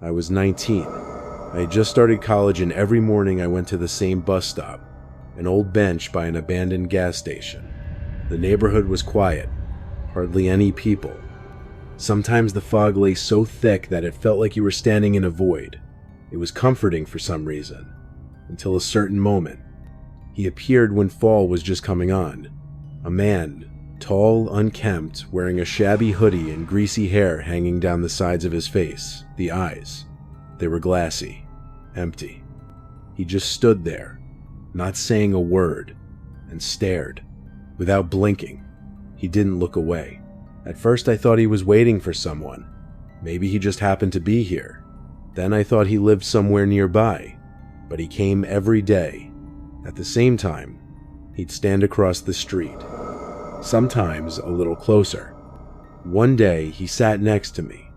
I was 19. I had just started college and every morning I went to the same bus stop, an old bench by an abandoned gas station. The neighborhood was quiet, hardly any people. Sometimes the fog lay so thick that it felt like you were standing in a void. It was comforting for some reason, until a certain moment. He appeared when fall was just coming on. A man, tall, unkempt, wearing a shabby hoodie and greasy hair hanging down the sides of his face, the eyes. They were glassy, empty. He just stood there, not saying a word, and stared, without blinking. He didn't look away. At first I thought he was waiting for someone. Maybe he just happened to be here. Then I thought he lived somewhere nearby, but he came every day. At the same time, he'd stand across the street, sometimes a little closer. One day he sat next to me,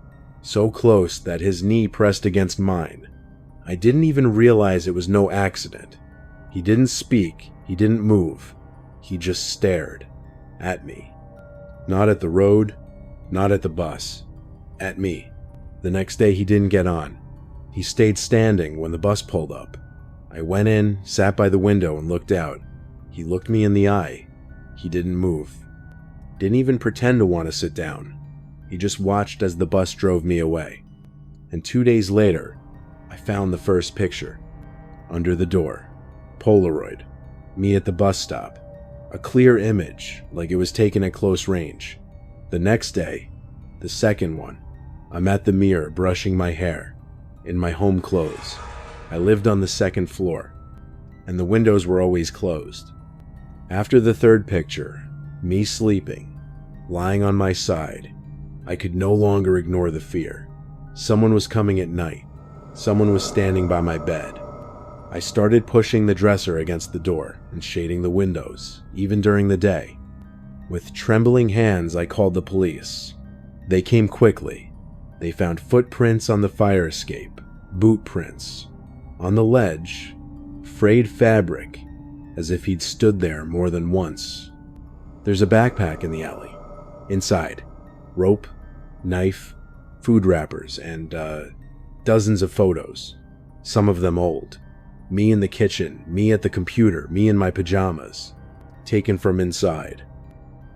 so close that his knee pressed against mine. I didn't even realize it was no accident. He didn't speak, he didn't move. He just stared at me. Not at the road, not at the bus, at me. The next day he didn't get on. He stayed standing when the bus pulled up. I went in, sat by the window and looked out. He looked me in the eye. He didn't move. Didn't even pretend to want to sit down. He just watched as the bus drove me away. And 2 days later, I found the first picture. Under the door. Polaroid. Me at the bus stop. A clear image, like it was taken at close range. The next day, the second one. I'm at the mirror brushing my hair, in my home clothes. I lived on the second floor, and the windows were always closed. After the third picture, me sleeping, lying on my side, I could no longer ignore the fear. Someone was coming at night. Someone was standing by my bed. I started pushing the dresser against the door and shading the windows, even during the day. With trembling hands, I called the police. They came quickly. They found footprints on the fire escape, boot prints. On the ledge, frayed fabric, as if he'd stood there more than once. There's a backpack in the alley. Inside, rope, knife, food wrappers, and dozens of photos, some of them old. Me in the kitchen, me at the computer, me in my pajamas, taken from inside.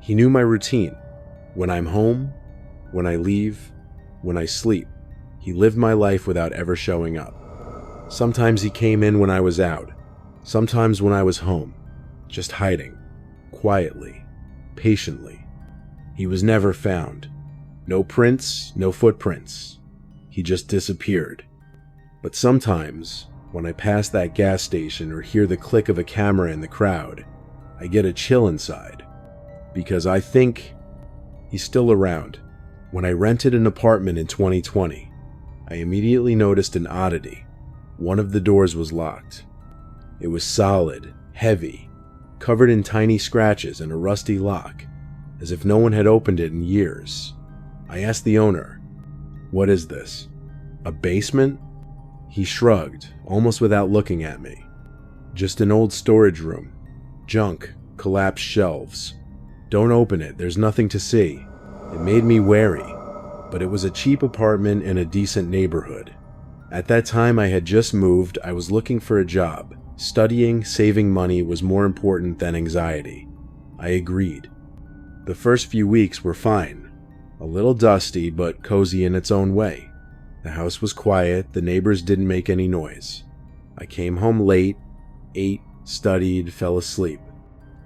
He knew my routine. When I'm home, when I leave, when I sleep. He lived my life without ever showing up. Sometimes he came in when I was out, sometimes when I was home, just hiding, quietly, patiently. He was never found. No prints, no footprints. He just disappeared. But sometimes, when I pass that gas station or hear the click of a camera in the crowd, I get a chill inside, because I think he's still around. When I rented an apartment in 2020, I immediately noticed an oddity. One of the doors was locked. It was solid, heavy, covered in tiny scratches and a rusty lock, as if no one had opened it in years. I asked the owner, "What is this? A basement?" He shrugged, almost without looking at me. "Just an old storage room. Junk, collapsed shelves. Don't open it, there's nothing to see." It made me wary, but it was a cheap apartment in a decent neighborhood. At that time I had just moved, I was looking for a job. Studying, saving money was more important than anxiety. I agreed. The first few weeks were fine. A little dusty, but cozy in its own way. The house was quiet, the neighbors didn't make any noise. I came home late, ate, studied, fell asleep.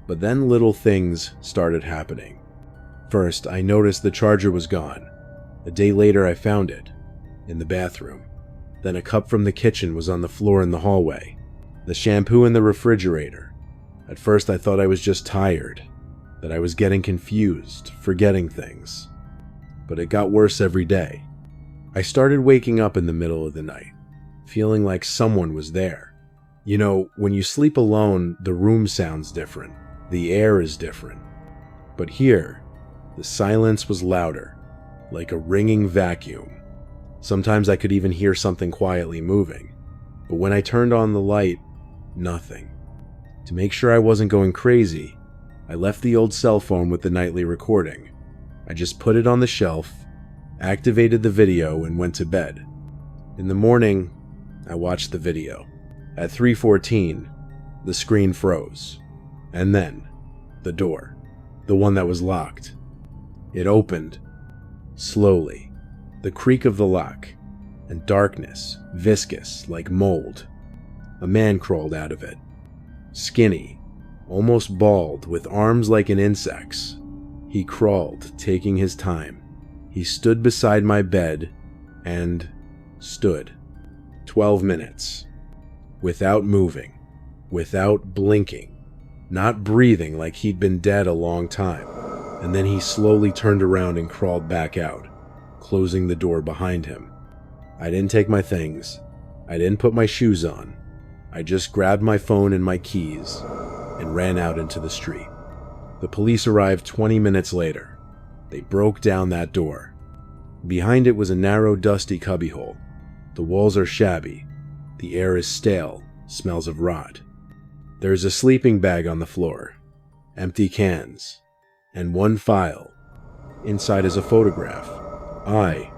But then little things started happening. First, I noticed the charger was gone. A day later I found it, in the bathroom. Then a cup from the kitchen was on the floor in the hallway. The shampoo in the refrigerator. At first I thought I was just tired, that I was getting confused, forgetting things. But it got worse every day. I started waking up in the middle of the night, feeling like someone was there. You know, when you sleep alone, the room sounds different. The air is different. But here, the silence was louder, like a ringing vacuum. Sometimes I could even hear something quietly moving. But when I turned on the light, nothing. To make sure I wasn't going crazy, I left the old cell phone with the nightly recording. I just put it on the shelf, activated the video, and went to bed. In the morning, I watched the video. At 3:14, the screen froze. And then, the door, the one that was locked. It opened, slowly, the creak of the lock, and darkness, viscous like mold. A man crawled out of it. Skinny, almost bald, with arms like an insect's. He crawled, taking his time. He stood beside my bed and stood. 12 minutes. Without moving, without blinking, not breathing like he'd been dead a long time. And then he slowly turned around and crawled back out, closing the door behind him. I didn't take my things. I didn't put my shoes on. I just grabbed my phone and my keys and ran out into the street. The police arrived 20 minutes later. They broke down that door. Behind it was a narrow, dusty cubbyhole. The walls are shabby. The air is stale, smells of rot. There's a sleeping bag on the floor, empty cans, and one file. Inside is a photograph. I,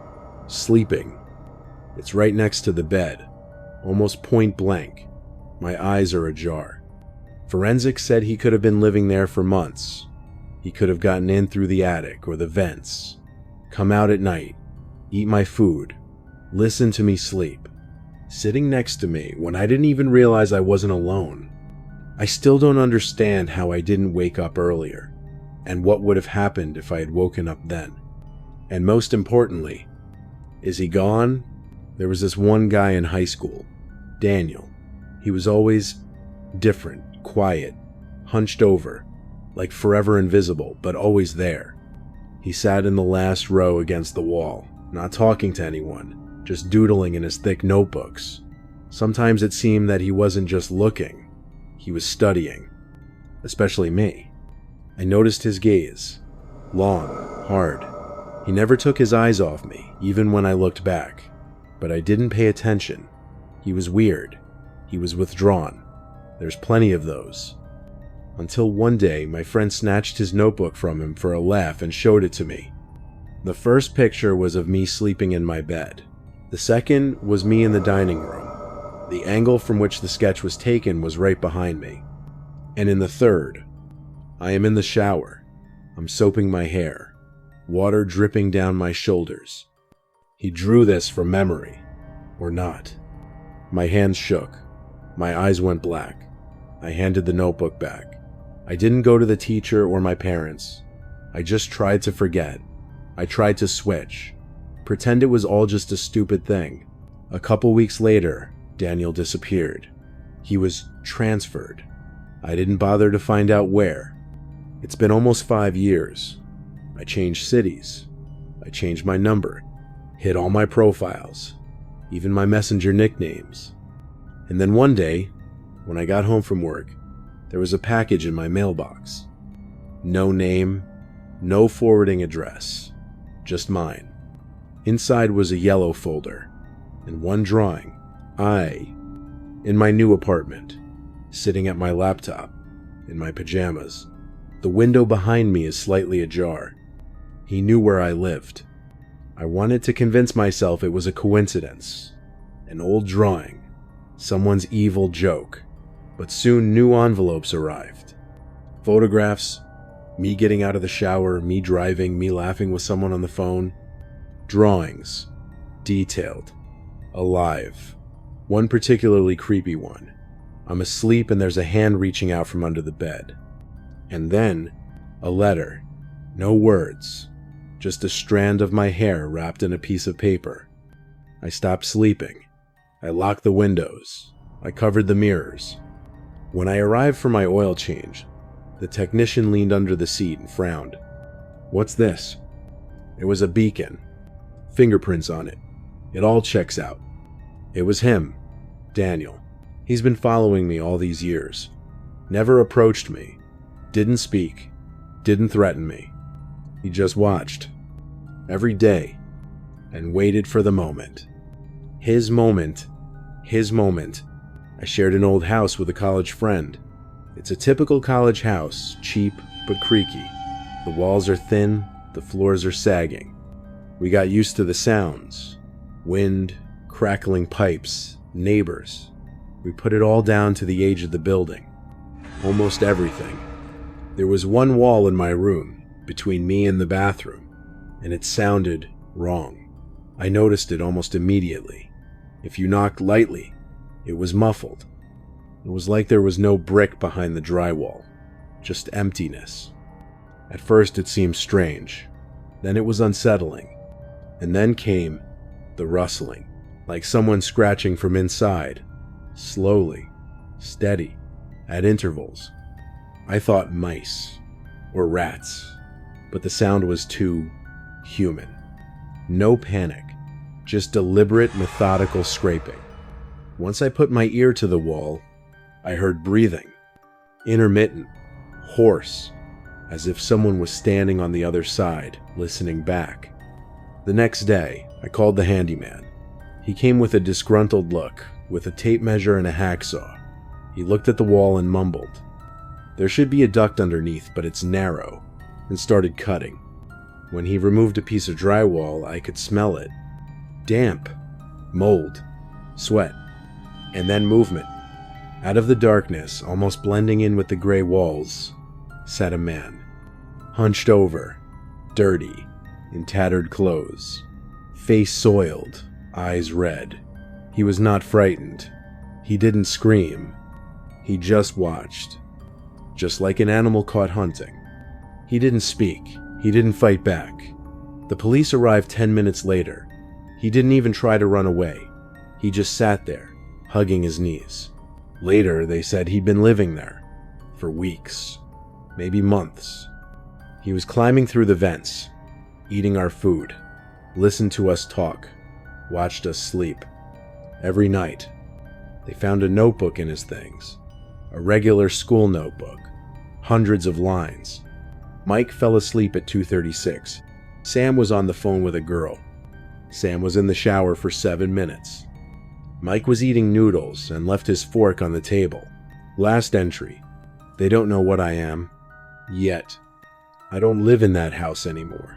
sleeping. It's right next to the bed, almost point blank. My eyes are ajar. Forensics said he could have been living there for months. He could have gotten in through the attic or the vents, come out at night, eat my food, listen to me sleep, sitting next to me when I didn't even realize I wasn't alone. I still don't understand how I didn't wake up earlier, and what would have happened if I had woken up then. And most importantly, is he gone? There was this one guy in high school, Daniel. He was always different, quiet, hunched over, like forever invisible, but always there. He sat in the last row against the wall, not talking to anyone, just doodling in his thick notebooks. Sometimes it seemed that he wasn't just looking, he was studying, especially me. I noticed his gaze, long, hard. He never took his eyes off me, even when I looked back, but I didn't pay attention. He was weird. He was withdrawn. There's plenty of those. Until one day, my friend snatched his notebook from him for a laugh and showed it to me. The first picture was of me sleeping in my bed. The second was me in the dining room. The angle from which the sketch was taken was right behind me. And in the third, I am in the shower. I'm soaping my hair, water dripping down my shoulders. He drew this from memory, or not. My hands shook. My eyes went black. I handed the notebook back. I didn't go to the teacher or my parents. I just tried to forget. I tried to switch. Pretend it was all just a stupid thing. A couple weeks later, Daniel disappeared. He was transferred. I didn't bother to find out where. It's been almost 5 years. I changed cities. I changed my number. Hid all my profiles. Even my messenger nicknames. And then one day, when I got home from work, there was a package in my mailbox. No name, no forwarding address, just mine. Inside was a yellow folder, and one drawing. I, in my new apartment, sitting at my laptop, in my pajamas. The window behind me is slightly ajar. He knew where I lived. I wanted to convince myself it was a coincidence, an old drawing, someone's evil joke. But soon new envelopes arrived. Photographs, me getting out of the shower, me driving, me laughing with someone on the phone. Drawings, detailed, alive. One particularly creepy one. I'm asleep and there's a hand reaching out from under the bed. And then, a letter. No words, just a strand of my hair wrapped in a piece of paper. I stopped sleeping. I locked the windows. I covered the mirrors. When I arrived for my oil change, the technician leaned under the seat and frowned. "What's this?" It was a beacon. Fingerprints on it. It all checks out. It was him, Daniel. He's been following me all these years. Never approached me. Didn't speak. Didn't threaten me. He just watched. Every day. And waited for the moment. His moment. His moment. I shared an old house with a college friend. It's a typical college house, cheap but creaky. The walls are thin, the floors are sagging. We got used to the sounds. Wind, crackling pipes, neighbors. We put it all down to the age of the building. Almost everything. There was one wall in my room, between me and the bathroom, and it sounded wrong. I noticed it almost immediately. If you knocked lightly, it was muffled. It was like there was no brick behind the drywall, just emptiness. At first it seemed strange, then it was unsettling, and then came the rustling, like someone scratching from inside, slowly, steady, at intervals. I thought mice, or rats, but the sound was too human. No panic, just deliberate, methodical scraping. Once I put my ear to the wall, I heard breathing, intermittent, hoarse, as if someone was standing on the other side, listening back. The next day, I called the handyman. He came with a disgruntled look, with a tape measure and a hacksaw. He looked at the wall and mumbled, "There should be a duct underneath, but it's narrow," and started cutting. When he removed a piece of drywall, I could smell it. Damp, mold, sweat, and then movement. Out of the darkness, almost blending in with the gray walls, sat a man. Hunched over, dirty, in tattered clothes, face soiled, eyes red. He was not frightened. He didn't scream. He just watched. Just like an animal caught hunting. He didn't speak. He didn't fight back. The police arrived 10 minutes later. He didn't even try to run away. He just sat there, hugging his knees. Later, they said he'd been living there for weeks, maybe months. He was climbing through the vents, eating our food, listened to us talk, watched us sleep. Every night, they found a notebook in his things, a regular school notebook, hundreds of lines. Mike fell asleep at 2:36. Sam was on the phone with a girl. Sam was in the shower for 7 minutes. Mike was eating noodles and left his fork on the table. Last entry. They don't know what I am. Yet. I don't live in that house anymore.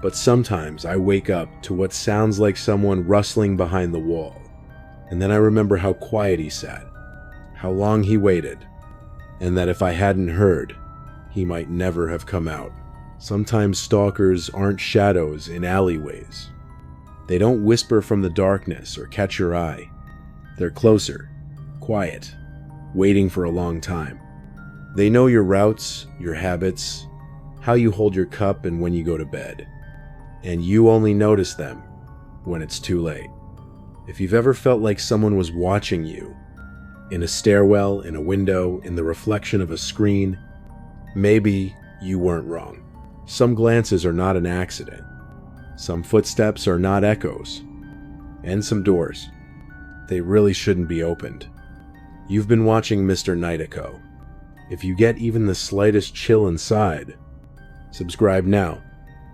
But sometimes I wake up to what sounds like someone rustling behind the wall. And then I remember how quiet he sat, how long he waited, and that if I hadn't heard, he might never have come out. Sometimes stalkers aren't shadows in alleyways. They don't whisper from the darkness or catch your eye. They're closer, quiet, waiting for a long time. They know your routes, your habits, how you hold your cup and when you go to bed. And you only notice them when it's too late. If you've ever felt like someone was watching you, in a stairwell, in a window, in the reflection of a screen, maybe you weren't wrong. Some glances are not an accident. Some footsteps are not echoes. And some doors. They really shouldn't be opened. You've been watching Mr.Nightecho. If you get even the slightest chill inside, subscribe now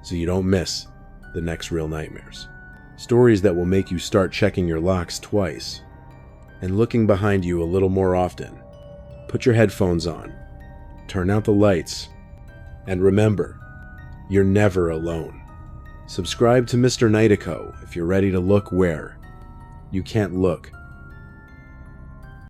so you don't miss the next real nightmares. Stories that will make you start checking your locks twice and looking behind you a little more often. Put your headphones on, turn out the lights, and remember, you're never alone. Subscribe to Mr. Nightecho if you're ready to look where you can't look